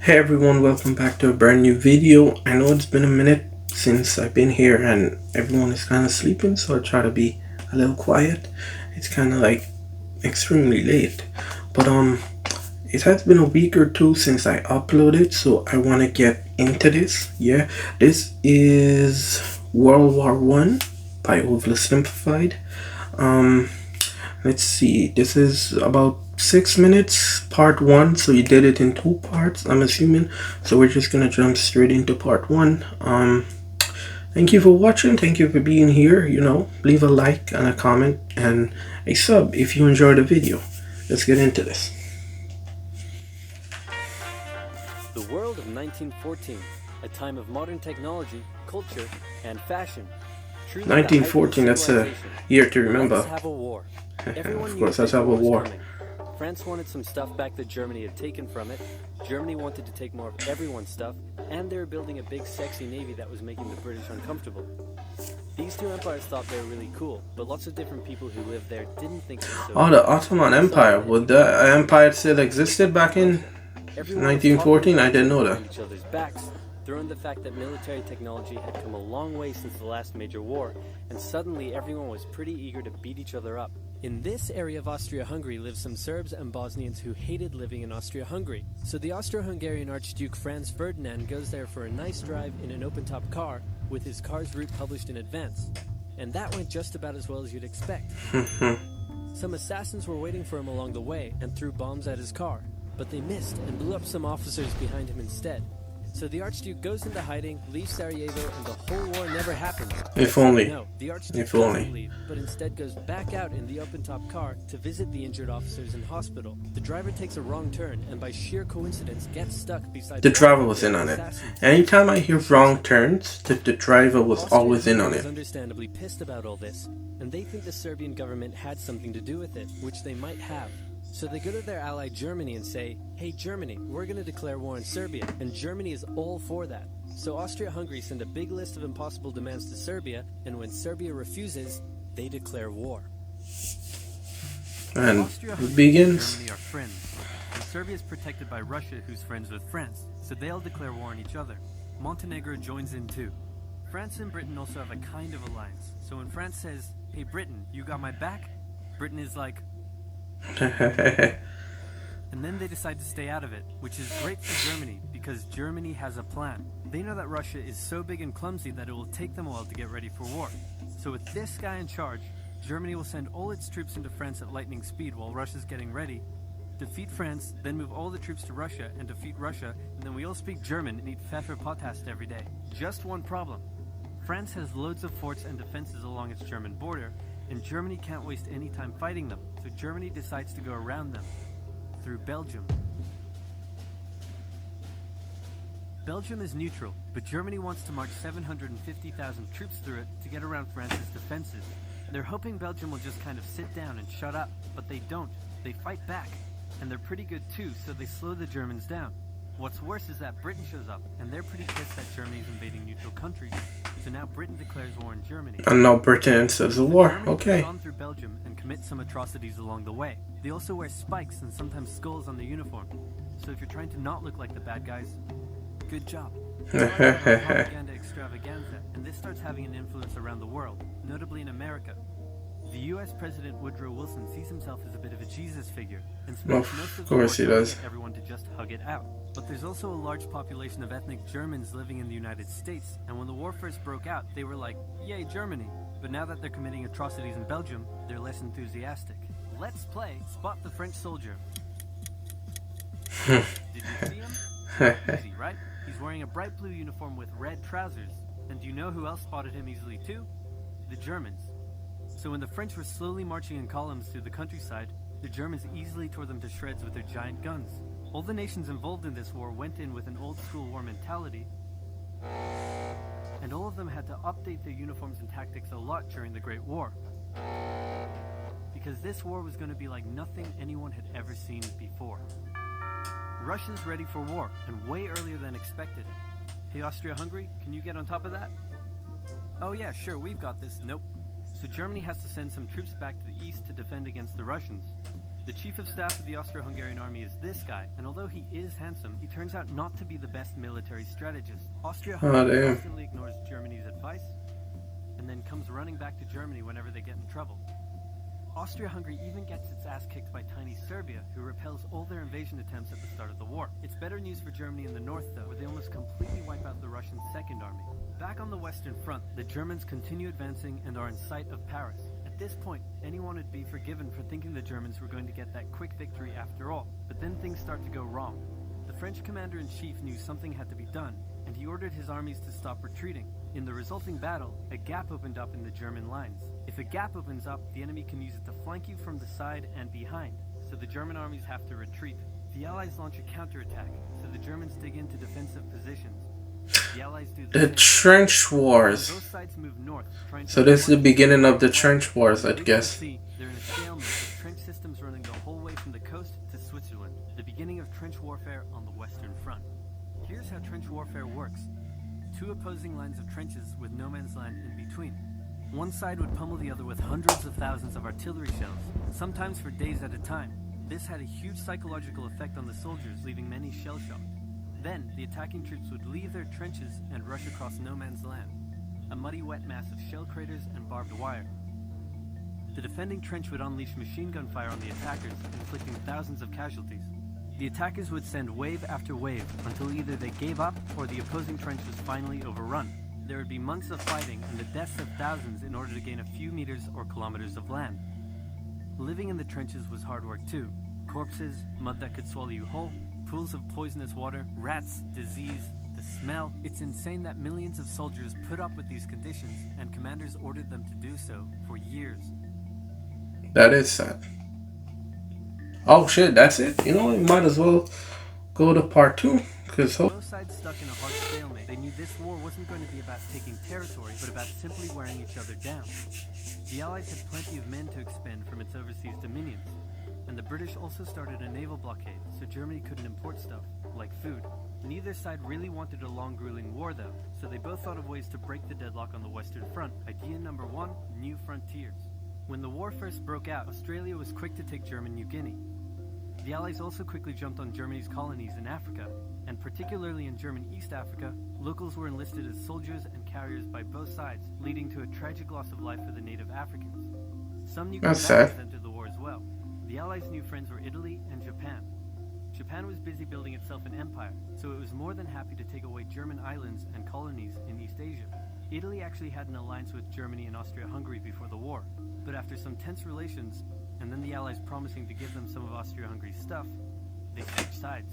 Hey everyone, welcome back to a brand new video. I know it's been a minute since I've been here and everyone is kind of sleeping, so I try to be a little quiet. It's kind of like extremely late, but it has been a week or two since I uploaded, so I want to get into this. Yeah, this is World War I by Oversimplified. Um, let's see, this is about 6 minutes, part one, so you did it in two parts, I'm assuming. So we're just gonna jump straight into part one. Thank you for watching, thank you for being here. Leave a like and a comment and a sub if you enjoyed the video. Let's get into this. The world of 1914, a time of modern technology, culture, and fashion. 1914, that's a year to remember. Let's have a war. Everyone Of course, knew let's have a war. coming. France wanted some stuff back that Germany had taken from it. Germany wanted to take more of everyone's stuff, and they were building a big, sexy navy that was making the British uncomfortable. These two empires thought they were really cool, but lots of different people who lived there didn't think it was so Oh, the Ottoman Empire. Would the empire still existed back in 1914? I didn't know that. Each other's backs, throwing the fact that military technology had come a long way since the last major war, and suddenly everyone was pretty eager to beat each other up. In this area of Austria-Hungary lived some Serbs and Bosnians who hated living in Austria-Hungary. So the Austro-Hungarian Archduke Franz Ferdinand goes there for a nice drive in an open-top car with his car's route published in advance. And that went just about as well as you'd expect. Some assassins were waiting for him along the way and threw bombs at his car, but they missed and blew up some officers behind him instead. So the Archduke goes into hiding, leaves Sarajevo, and the whole war never happens. If only. No, the Archduke doesn't leave, but instead goes back out in the open-top car to visit the injured officers in hospital. The driver takes a wrong turn and by sheer coincidence gets stuck beside the driver was in on it. Anytime I hear wrong turns, the driver was always in on it. Understandably pissed about all this, and they think the Serbian government had something to do with it, which they might have. So they go to their ally Germany and say, hey Germany, we're going to declare war on Serbia, and Germany is all for that. So Austria-Hungary send a big list of impossible demands to Serbia, and when Serbia refuses, they declare war. And it begins. Germany are friends, and Serbia is protected by Russia, who's friends with France, so they'll declare war on each other. Montenegro joins in too. France and Britain also have a kind of alliance, so when France says, hey Britain, you got my back, Britain is like, and then they decide to stay out of it, which is great for Germany, because Germany has a plan. They know that Russia is so big and clumsy that it will take them a while to get ready for war. So with this guy in charge, Germany will send all its troops into France at lightning speed while Russia's getting ready, defeat France, then move all the troops to Russia and defeat Russia, and then we all speak German and eat Pfefferpottast every day. Just one problem. France has loads of forts and defenses along its German border, and Germany can't waste any time fighting them, so Germany decides to go around them, through Belgium. Belgium is neutral, but Germany wants to march 750,000 troops through it to get around France's defenses. They're hoping Belgium will just kind of sit down and shut up, but they don't. They fight back, and they're pretty good too, so they slow the Germans down. What's worse is that Britain shows up, and they're pretty pissed that Germany's invading neutral countries. So now Britain declares war on Germany. And now Britain enters the war. Okay. Run through Belgium and commit some atrocities along the way. They also wear spikes and sometimes skulls on their uniform. So if you're trying to not look like the bad guys, good job. Propaganda extravaganza, and this starts having an influence around the world, notably in America. The U.S. President Woodrow Wilson sees himself as a bit of a Jesus figure, and spends most of the war trying to get everyone to just hug it out. But there's also a large population of ethnic Germans living in the United States, and when the war first broke out, they were like, yay, Germany. But now that they're committing atrocities in Belgium, they're less enthusiastic. Let's play Spot the French Soldier. Did you see him? Easy, right? He's wearing a bright blue uniform with red trousers. And do you know who else spotted him easily too? The Germans. So when the French were slowly marching in columns through the countryside, the Germans easily tore them to shreds with their giant guns. All the nations involved in this war went in with an old-school war mentality, and all of them had to update their uniforms and tactics a lot during the Great War. Because this war was going to be like nothing anyone had ever seen before. Russia's ready for war, and way earlier than expected. Hey Austria-Hungary, can you get on top of that? Oh yeah, sure, we've got this. Nope. So Germany has to send some troops back to the east to defend against the Russians. The chief of staff of the Austro-Hungarian army is this guy, and although he is handsome, he turns out not to be the best military strategist. Austria-Hungary constantly ignores Germany's advice, and then comes running back to Germany whenever they get in trouble. Austria-Hungary even gets its ass kicked by tiny Serbia, who repels all their invasion attempts at the start of the war. It's better news for Germany in the north, though, where they almost completely wipe out the Russian Second Army. Back on the Western Front, the Germans continue advancing and are in sight of Paris. At this point, anyone would be forgiven for thinking the Germans were going to get that quick victory after all, but then things start to go wrong. The French commander-in-chief knew something had to be done, and he ordered his armies to stop retreating. In the resulting battle, a gap opened up in the German lines. If a gap opens up, the enemy can use it to flank you from the side and behind, so the German armies have to retreat. The Allies launch a counterattack, so the Germans dig into defensive positions. The Allies do the trench wars. Both sides move north, So this is the beginning of the trench wars, I guess. They're in a stalemate with trench systems running the whole way from the coast to Switzerland. The beginning of trench warfare on the Western Front. Here's how trench warfare works. Two opposing lines of trenches with no man's land in between. One side would pummel the other with hundreds of thousands of artillery shells, sometimes for days at a time. This had a huge psychological effect on the soldiers, leaving many shell-shocked. Then, the attacking troops would leave their trenches and rush across no man's land, a muddy wet mass of shell craters and barbed wire. The defending trench would unleash machine gun fire on the attackers, inflicting thousands of casualties. The attackers would send wave after wave until either they gave up or the opposing trench was finally overrun. There would be months of fighting and the deaths of thousands in order to gain a few meters or kilometers of land. Living in the trenches was hard work too. Corpses, mud that could swallow you whole, pools of poisonous water, rats, disease, the smell. It's insane that millions of soldiers put up with these conditions, and commanders ordered them to do so for years. That is sad. Oh shit, that's it? You know, we might as well go to part 2. Because both sides stuck in a hard stalemate. They knew this war wasn't going to be about taking territory, but about simply wearing each other down. The Allies had plenty of men to expend from its overseas dominions. And the British also started a naval blockade, so Germany couldn't import stuff, like food. Neither side really wanted a long, grueling war, though, so they both thought of ways to break the deadlock on the Western Front. Idea number 1, new frontiers. When the war first broke out, Australia was quick to take German New Guinea. The Allies also quickly jumped on Germany's colonies in Africa, and particularly in German East Africa, locals were enlisted as soldiers and carriers by both sides, leading to a tragic loss of life for the native Africans. Some new combatants entered the war as well. The Allies' new friends were Italy and Japan. Japan was busy building itself an empire, so it was more than happy to take away German islands and colonies in East Asia. Italy actually had an alliance with Germany and Austria-Hungary before the war, but after some tense relations, and then the Allies promising to give them some of Austria-Hungary's stuff, they switched sides.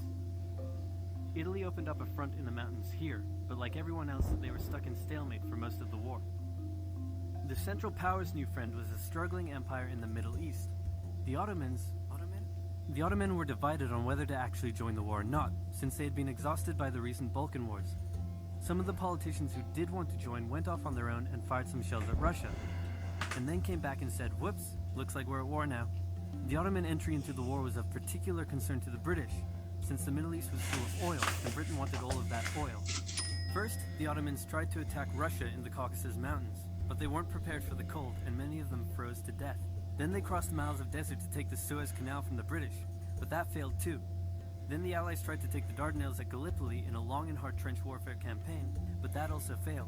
Italy opened up a front in the mountains here, but like everyone else, they were stuck in stalemate for most of the war. The Central Powers' new friend was a struggling empire in the Middle East. The Ottomans were divided on whether to actually join the war or not, since they had been exhausted by the recent Balkan Wars. Some of the politicians who did want to join went off on their own and fired some shells at Russia, and then came back and said, whoops, looks like we're at war now. The Ottoman entry into the war was of particular concern to the British, since the Middle East was full of oil, and Britain wanted all of that oil. First, the Ottomans tried to attack Russia in the Caucasus Mountains, but they weren't prepared for the cold, and many of them froze to death. Then they crossed miles of desert to take the Suez Canal from the British, but that failed too. Then the Allies tried to take the Dardanelles at Gallipoli in a long and hard trench warfare campaign, but that also failed.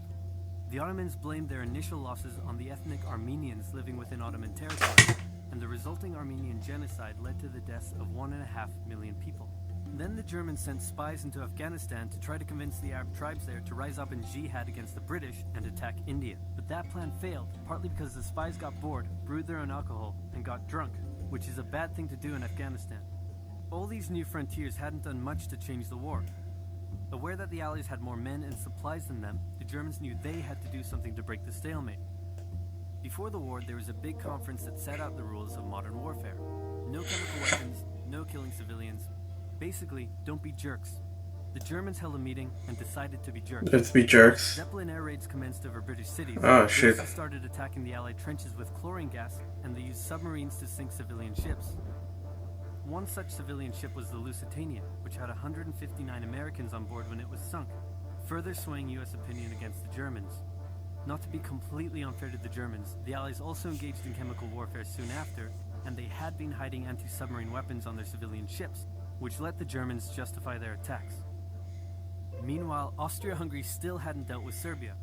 The Ottomans blamed their initial losses on the ethnic Armenians living within Ottoman territory, and the resulting Armenian genocide led to the deaths of 1.5 million people. Then the Germans sent spies into Afghanistan to try to convince the Arab tribes there to rise up in jihad against the British and attack India. But that plan failed, partly because the spies got bored, brewed their own alcohol, and got drunk, which is a bad thing to do in Afghanistan. All these new frontiers hadn't done much to change the war. Aware that the Allies had more men and supplies than them, the Germans knew they had to do something to break the stalemate. Before the war, there was a big conference that set out the rules of modern warfare. No chemical weapons, no killing civilians. Basically, don't be jerks. The Germans held a meeting and decided to be jerks. Let's be jerks. Zeppelin air raids commenced over British cities. Oh shit. They started attacking the Allied trenches with chlorine gas, and they used submarines to sink civilian ships. One such civilian ship was the Lusitania, which had 159 Americans on board when it was sunk, further swaying US opinion against the Germans. Not to be completely unfair to the Germans, the Allies also engaged in chemical warfare soon after, and they had been hiding anti-submarine weapons on their civilian ships, which let the Germans justify their attacks. Meanwhile, Austria-Hungary still hadn't dealt with Serbia,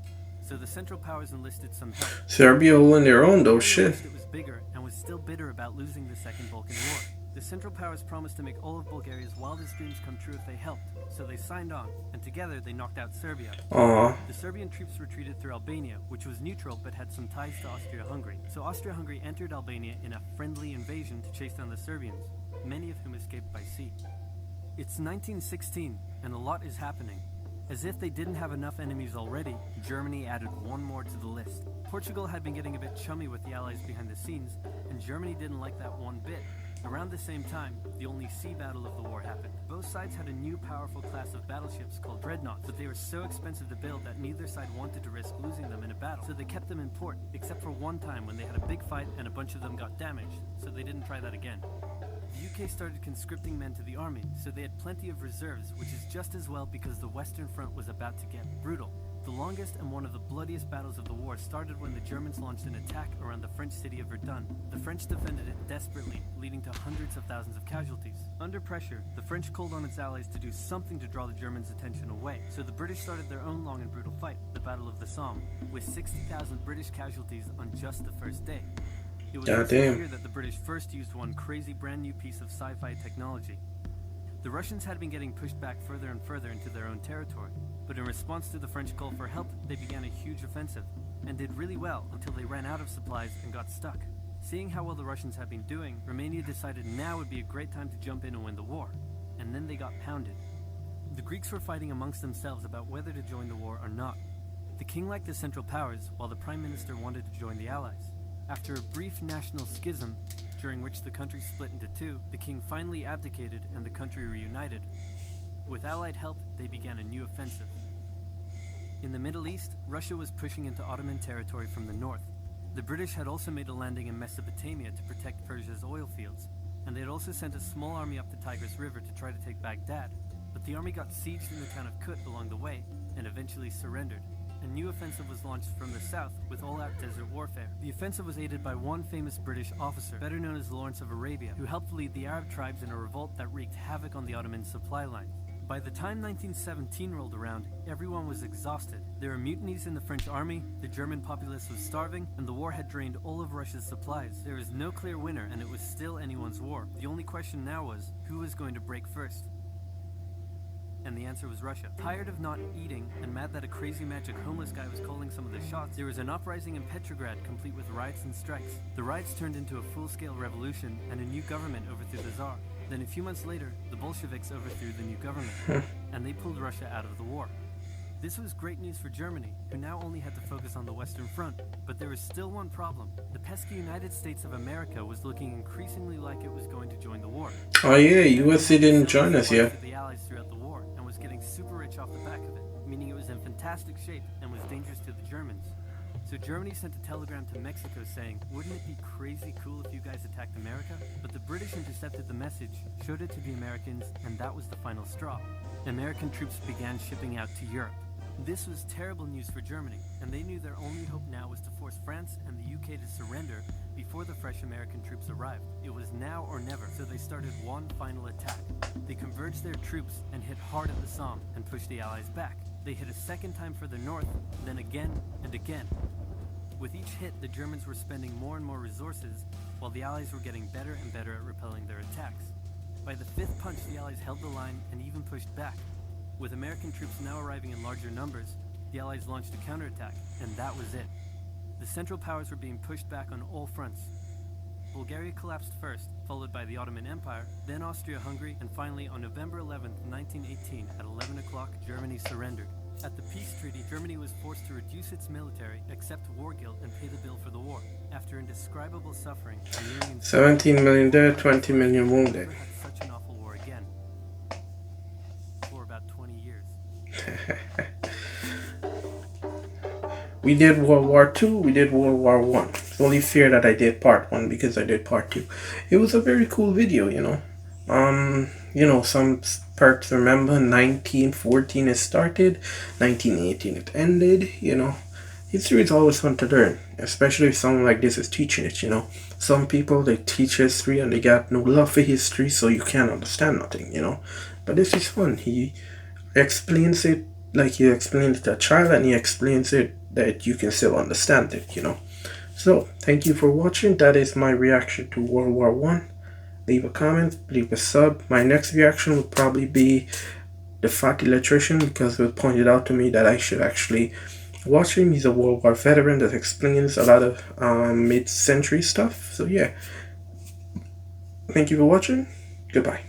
so the Central Powers enlisted some help. Serbia holding their own though, shit. It was bigger and was still bitter about losing the Second Balkan War. The Central Powers promised to make all of Bulgaria's wildest dreams come true if they helped, so they signed on, and together they knocked out Serbia. Aww. The Serbian troops retreated through Albania, which was neutral but had some ties to Austria-Hungary. So Austria-Hungary entered Albania in a friendly invasion to chase down the Serbians, many of whom escaped by sea. It's 1916, and a lot is happening. As if they didn't have enough enemies already, Germany added one more to the list. Portugal had been getting a bit chummy with the Allies behind the scenes, and Germany didn't like that one bit. Around the same time, the only sea battle of the war happened. Both sides had a new powerful class of battleships called dreadnoughts, but they were so expensive to build that neither side wanted to risk losing them in a battle, so they kept them in port, except for one time when they had a big fight and a bunch of them got damaged, so they didn't try that again. The UK started conscripting men to the army, so they had plenty of reserves, which is just as well because the Western Front was about to get brutal. The longest and one of the bloodiest battles of the war started when the Germans launched an attack around the French city of Verdun. The French defended it desperately, leading to hundreds of thousands of casualties. Under pressure, the French called on its allies to do something to draw the Germans' attention away, so the British started their own long and brutal fight, the Battle of the Somme, with 60,000 British casualties on just the first day. It was here that the British first used one crazy brand new piece of sci-fi technology. The Russians had been getting pushed back further and further into their own territory, but in response to the French call for help, they began a huge offensive, and did really well until they ran out of supplies and got stuck. Seeing how well the Russians had been doing, Romania decided now would be a great time to jump in and win the war, and then they got pounded. The Greeks were fighting amongst themselves about whether to join the war or not. The king liked the Central Powers, while the Prime Minister wanted to join the Allies. After a brief national schism, during which the country split into two, the king finally abdicated and the country reunited. With Allied help, they began a new offensive. In the Middle East, Russia was pushing into Ottoman territory from the north. The British had also made a landing in Mesopotamia to protect Persia's oil fields, and they had also sent a small army up the Tigris River to try to take Baghdad, but the army got sieged in the town of Kut along the way, and eventually surrendered. A new offensive was launched from the south with all-out desert warfare. The offensive was aided by one famous British officer, better known as Lawrence of Arabia, who helped lead the Arab tribes in a revolt that wreaked havoc on the Ottoman supply lines. By the time 1917 rolled around, everyone was exhausted. There were mutinies in the French army, the German populace was starving, and the war had drained all of Russia's supplies. There was no clear winner, and it was still anyone's war. The only question now was, who was going to break first? And the answer was Russia. Tired of not eating and mad that a crazy magic homeless guy was calling some of the shots, there was an uprising in Petrograd complete with riots and strikes. The riots turned into a full-scale revolution and a new government overthrew the Tsar. Then a few months later, the Bolsheviks overthrew the new government, and they pulled Russia out of the war. This was great news for Germany, who now only had to focus on the Western Front. But there was still one problem. The pesky United States of America was looking increasingly like it was going to join the war. Oh yeah, USA didn't join us yet. The Allies throughout the war and was getting super rich off the back of it, meaning it was in fantastic shape and was dangerous to the Germans. So Germany sent a telegram to Mexico saying, wouldn't it be crazy cool if you guys attacked America? But the British intercepted the message, showed it to the Americans, and that was the final straw. American troops began shipping out to Europe. This was terrible news for Germany, and they knew their only hope now was to force France and the UK to surrender before the fresh American troops arrived. It was now or never, so they started one final attack. They converged their troops and hit hard at the Somme and pushed the Allies back. They hit a second time for the north, then again and again. With each hit, the Germans were spending more and more resources, while the Allies were getting better and better at repelling their attacks. By the fifth punch, the Allies held the line and even pushed back. With American troops now arriving in larger numbers, the Allies launched a counterattack, and that was it. The Central Powers were being pushed back on all fronts. Bulgaria collapsed first, followed by the Ottoman Empire, then Austria-Hungary, and finally on November 11, 1918, at 11 o'clock, Germany surrendered. At the peace treaty, Germany was forced to reduce its military, accept war guilt, and pay the bill for the war. After indescribable suffering, 17 million dead, 20 million wounded. Never had such an awful war again. For about 20 years. We did World War II, we did World War I. It's only fair that I did part 1 because I did part 2. It was a very cool video, you know. Some parts remember 1914 it started, 1918 it ended, you know. history is always fun to learn, especially if someone like this is teaching it, you know. Some people, they teach history and they got no love for history, so you can't understand nothing, you know. But this is fun. He explains it like he explained it to a child, and he explains it that you can still understand it, you know. So, thank you for watching. That is my reaction to World War One. Leave a comment, leave a sub. My next reaction would probably be the fat electrician, because it was pointed out to me that I should actually watch him. He's a World War veteran that explains a lot of mid-century stuff. So yeah, thank you for watching. Goodbye.